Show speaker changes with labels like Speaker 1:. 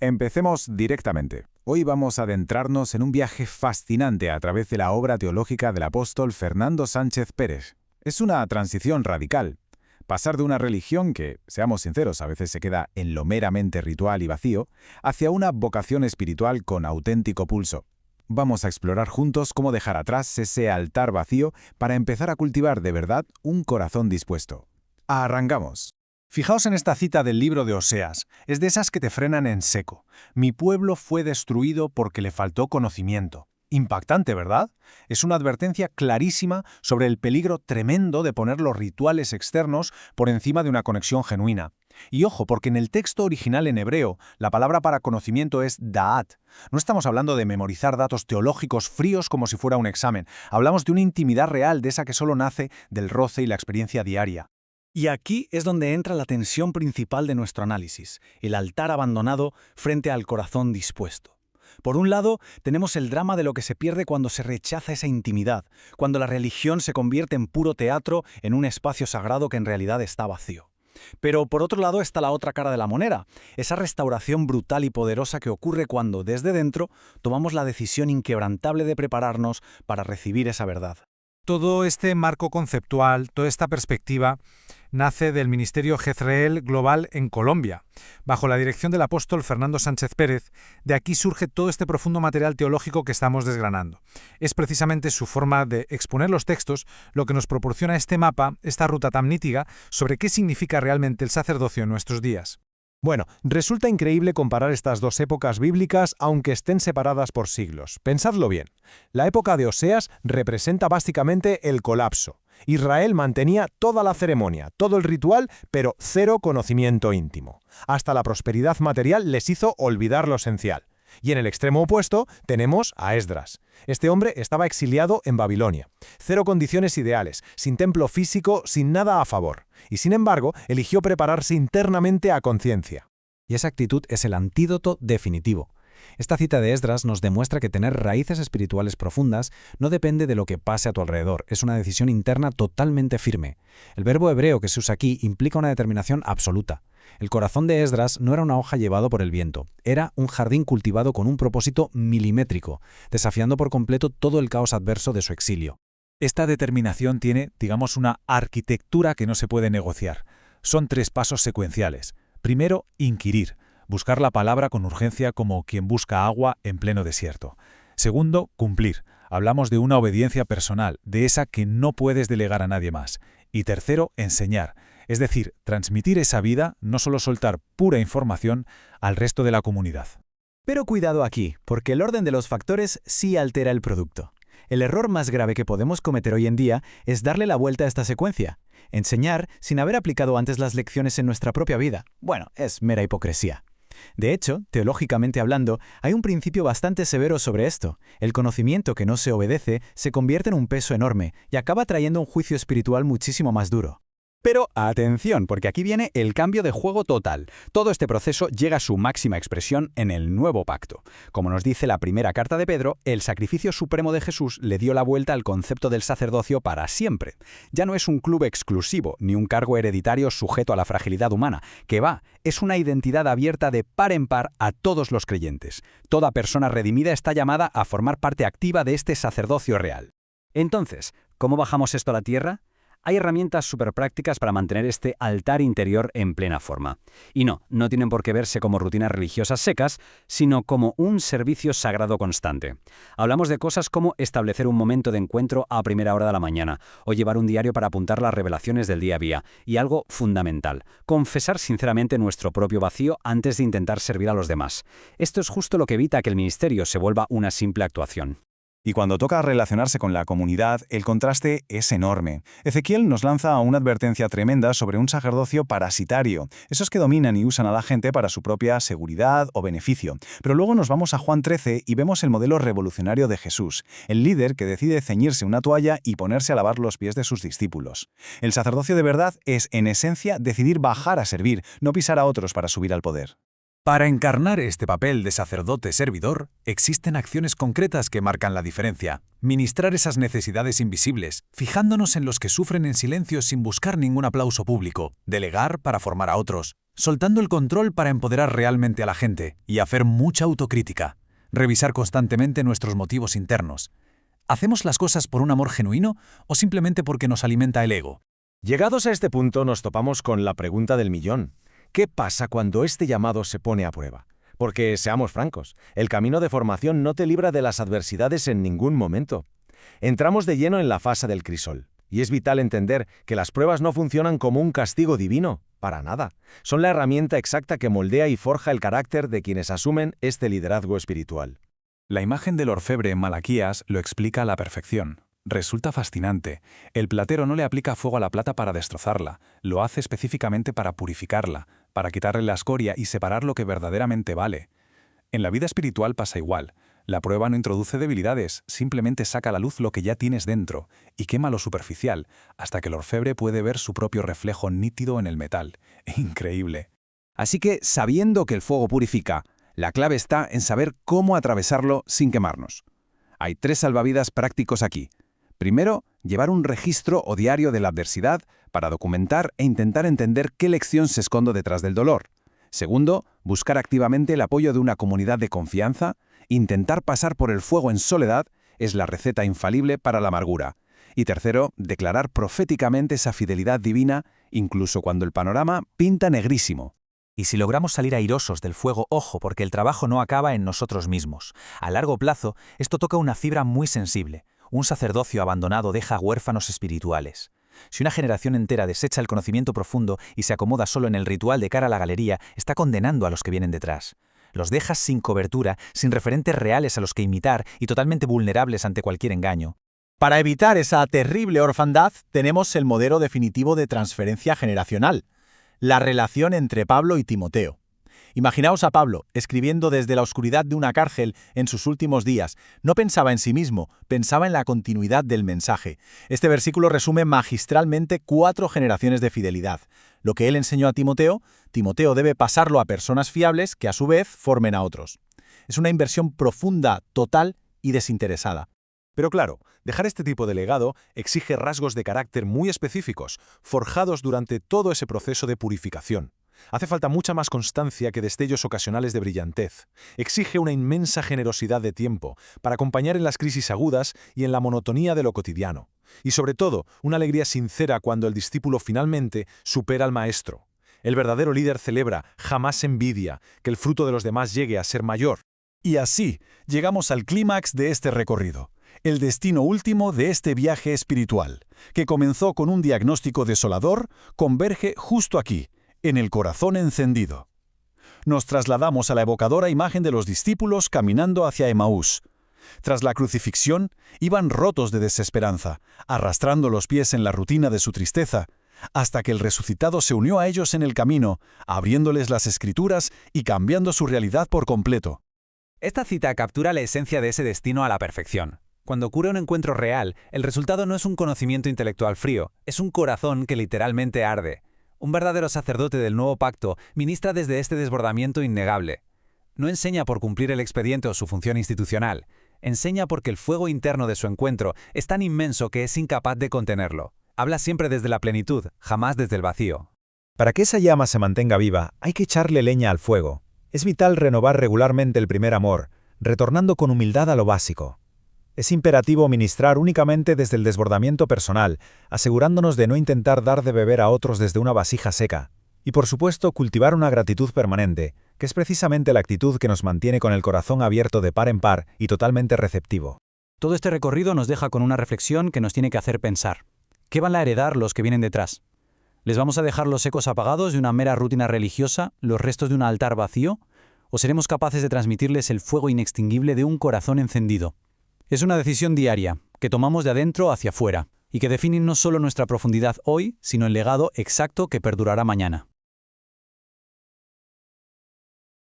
Speaker 1: Empecemos directamente. Hoy vamos a adentrarnos en un viaje fascinante a través de la obra teológica del apóstol Fernando Sánchez Pérez. Es una transición radical. Pasar de una religión que, seamos sinceros, a veces se queda en lo meramente ritual y vacío, hacia una vocación espiritual con auténtico pulso. Vamos a explorar juntos cómo dejar atrás ese altar vacío para empezar a cultivar de verdad un corazón dispuesto. Arrancamos.
Speaker 2: Fijaos en esta cita del libro de Oseas, es de esas que te frenan en seco. Mi pueblo fue destruido porque le faltó conocimiento. Impactante, ¿verdad? Es una advertencia clarísima sobre el peligro tremendo de poner los rituales externos por encima de una conexión genuina. Y ojo, porque en el texto original en hebreo, la palabra para conocimiento es da'at. No estamos hablando de memorizar datos teológicos fríos como si fuera un examen. Hablamos de una intimidad real, de esa que solo nace del roce y la experiencia diaria. Y aquí es donde entra la tensión principal de nuestro análisis, el altar abandonado frente al corazón dispuesto. Por un lado, tenemos el drama de lo que se pierde cuando se rechaza esa intimidad, cuando la religión se convierte en puro teatro en un espacio sagrado que en realidad está vacío. Pero por otro lado está la otra cara de la moneda, esa restauración brutal y poderosa que ocurre cuando, desde dentro, tomamos la decisión inquebrantable de prepararnos para recibir esa verdad.
Speaker 3: Todo este marco conceptual, toda esta perspectiva, nace del Ministerio Jezreel Global en Colombia, bajo la dirección del apóstol Fernando Sánchez Pérez. De aquí surge todo este profundo material teológico que estamos desgranando. Es precisamente su forma de exponer los textos lo que nos proporciona este mapa, esta ruta tan nítida, sobre qué significa realmente el sacerdocio en nuestros días.
Speaker 2: Bueno, resulta increíble comparar estas dos épocas bíblicas aunque estén separadas por siglos. Pensadlo bien. La época de Oseas representa básicamente el colapso. Israel mantenía toda la ceremonia, todo el ritual, pero cero conocimiento íntimo. Hasta la prosperidad material les hizo olvidar lo esencial. Y en el extremo opuesto tenemos a Esdras. Este hombre estaba exiliado en Babilonia. Cero condiciones ideales, sin templo físico, sin nada a favor. Y sin embargo, eligió prepararse internamente a conciencia.
Speaker 4: Y esa actitud es el antídoto definitivo. Esta cita de Esdras nos demuestra que tener raíces espirituales profundas no depende de lo que pase a tu alrededor, es una decisión interna totalmente firme. El verbo hebreo que se usa aquí implica una determinación absoluta. El corazón de Esdras no era una hoja llevado por el viento, era un jardín cultivado con un propósito milimétrico, desafiando por completo todo el caos adverso de su exilio.
Speaker 5: Esta determinación tiene, digamos, una arquitectura que no se puede negociar. Son 3 pasos secuenciales. Primero, inquirir, buscar la palabra con urgencia como quien busca agua en pleno desierto. Segundo, cumplir. Hablamos de una obediencia personal, de esa que no puedes delegar a nadie más. Y tercero, enseñar. Es decir, transmitir esa vida, no solo soltar pura información al resto de la comunidad.
Speaker 4: Pero cuidado aquí, porque el orden de los factores sí altera el producto. El error más grave que podemos cometer hoy en día es darle la vuelta a esta secuencia. Enseñar sin haber aplicado antes las lecciones en nuestra propia vida. Bueno, es mera hipocresía. De hecho, teológicamente hablando, hay un principio bastante severo sobre esto. El conocimiento que no se obedece se convierte en un peso enorme y acaba trayendo un juicio espiritual muchísimo más duro.
Speaker 6: Pero atención, porque aquí viene el cambio de juego total. Todo este proceso llega a su máxima expresión en el nuevo pacto. Como nos dice la primera carta de Pedro, el sacrificio supremo de Jesús le dio la vuelta al concepto del sacerdocio para siempre. Ya no es un club exclusivo, ni un cargo hereditario sujeto a la fragilidad humana, que es una identidad abierta de par en par a todos los creyentes. Toda persona redimida está llamada a formar parte activa de este sacerdocio real. Entonces, ¿cómo bajamos esto a la tierra? Hay herramientas súper prácticas para mantener este altar interior en plena forma. Y no tienen por qué verse como rutinas religiosas secas, sino como un servicio sagrado constante. Hablamos de cosas como establecer un momento de encuentro a primera hora de la mañana, o llevar un diario para apuntar las revelaciones del día a día, y algo fundamental, confesar sinceramente nuestro propio vacío antes de intentar servir a los demás. Esto es justo lo que evita que el ministerio se vuelva una simple actuación.
Speaker 1: Y cuando toca relacionarse con la comunidad, el contraste es enorme. Ezequiel nos lanza una advertencia tremenda sobre un sacerdocio parasitario, esos que dominan y usan a la gente para su propia seguridad o beneficio. Pero luego nos vamos a Juan 13 y vemos el modelo revolucionario de Jesús, el líder que decide ceñirse una toalla y ponerse a lavar los pies de sus discípulos. El sacerdocio de verdad es, en esencia, decidir bajar a servir, no pisar a otros para subir al poder.
Speaker 2: Para encarnar este papel de sacerdote-servidor, existen acciones concretas que marcan la diferencia. Ministrar esas necesidades invisibles, fijándonos en los que sufren en silencio sin buscar ningún aplauso público. Delegar para formar a otros. Soltando el control para empoderar realmente a la gente. Y hacer mucha autocrítica. Revisar constantemente nuestros motivos internos. ¿Hacemos las cosas por un amor genuino o simplemente porque nos alimenta el ego?
Speaker 7: Llegados a este punto nos topamos con la pregunta del millón. ¿Qué pasa cuando este llamado se pone a prueba? Porque, seamos francos, el camino de formación no te libra de las adversidades en ningún momento. Entramos de lleno en la fase del crisol, y es vital entender que las pruebas no funcionan como un castigo divino, para nada. Son la herramienta exacta que moldea y forja el carácter de quienes asumen este liderazgo espiritual.
Speaker 2: La imagen del orfebre en Malaquías lo explica a la perfección. Resulta fascinante. El platero no le aplica fuego a la plata para destrozarla, lo hace específicamente para purificarla, para quitarle la escoria y separar lo que verdaderamente vale. En la vida espiritual pasa igual. La prueba no introduce debilidades, simplemente saca a la luz lo que ya tienes dentro y quema lo superficial, hasta que el orfebre puede ver su propio reflejo nítido en el metal. Increíble.
Speaker 8: Así que, sabiendo que el fuego purifica, la clave está en saber cómo atravesarlo sin quemarnos. Hay 3 salvavidas prácticos aquí. Primero, llevar un registro o diario de la adversidad para documentar e intentar entender qué lección se esconde detrás del dolor. Segundo, buscar activamente el apoyo de una comunidad de confianza. Intentar pasar por el fuego en soledad es la receta infalible para la amargura. Y tercero, declarar proféticamente esa fidelidad divina, incluso cuando el panorama pinta negrísimo.
Speaker 4: Y si logramos salir airosos del fuego, ojo, porque el trabajo no acaba en nosotros mismos. A largo plazo, esto toca una fibra muy sensible. Un sacerdocio abandonado deja huérfanos espirituales. Si una generación entera desecha el conocimiento profundo y se acomoda solo en el ritual de cara a la galería, está condenando a los que vienen detrás. Los dejas sin cobertura, sin referentes reales a los que imitar y totalmente vulnerables ante cualquier engaño.
Speaker 9: Para evitar esa terrible orfandad, tenemos el modelo definitivo de transferencia generacional, la relación entre Pablo y Timoteo. Imaginaos a Pablo, escribiendo desde la oscuridad de una cárcel en sus últimos días. No pensaba en sí mismo, pensaba en la continuidad del mensaje. Este versículo resume magistralmente 4 generaciones de fidelidad. Lo que él enseñó a Timoteo, Timoteo debe pasarlo a personas fiables que a su vez formen a otros. Es una inversión profunda, total y desinteresada.
Speaker 2: Pero claro, dejar este tipo de legado exige rasgos de carácter muy específicos, forjados durante todo ese proceso de purificación. Hace falta mucha más constancia que destellos ocasionales de brillantez. Exige una inmensa generosidad de tiempo para acompañar en las crisis agudas y en la monotonía de lo cotidiano. Y sobre todo, una alegría sincera cuando el discípulo finalmente supera al maestro. El verdadero líder celebra, jamás envidia, que el fruto de los demás llegue a ser mayor.
Speaker 10: Y así, llegamos al clímax de este recorrido, el destino último de este viaje espiritual, que comenzó con un diagnóstico desolador, converge justo aquí, en el corazón encendido. Nos trasladamos a la evocadora imagen de los discípulos caminando hacia Emaús. Tras la crucifixión, iban rotos de desesperanza, arrastrando los pies en la rutina de su tristeza, hasta que el resucitado se unió a ellos en el camino, abriéndoles las Escrituras y cambiando su realidad por completo.
Speaker 4: Esta cita captura la esencia de ese destino a la perfección. Cuando ocurre un encuentro real, el resultado no es un conocimiento intelectual frío, es un corazón que literalmente arde. Un verdadero sacerdote del nuevo pacto ministra desde este desbordamiento innegable. No enseña por cumplir el expediente o su función institucional. Enseña porque el fuego interno de su encuentro es tan inmenso que es incapaz de contenerlo. Habla siempre desde la plenitud, jamás desde el vacío.
Speaker 11: Para que esa llama se mantenga viva, hay que echarle leña al fuego. Es vital renovar regularmente el primer amor, retornando con humildad a lo básico. Es imperativo ministrar únicamente desde el desbordamiento personal, asegurándonos de no intentar dar de beber a otros desde una vasija seca. Y por supuesto, cultivar una gratitud permanente, que es precisamente la actitud que nos mantiene con el corazón abierto de par en par y totalmente receptivo.
Speaker 4: Todo este recorrido nos deja con una reflexión que nos tiene que hacer pensar. ¿Qué van a heredar los que vienen detrás? ¿Les vamos a dejar los ecos apagados de una mera rutina religiosa, los restos de un altar vacío? ¿O seremos capaces de transmitirles el fuego inextinguible de un corazón encendido? Es una decisión diaria, que tomamos de adentro hacia afuera, y que define no solo nuestra profundidad hoy, sino el legado exacto que perdurará mañana.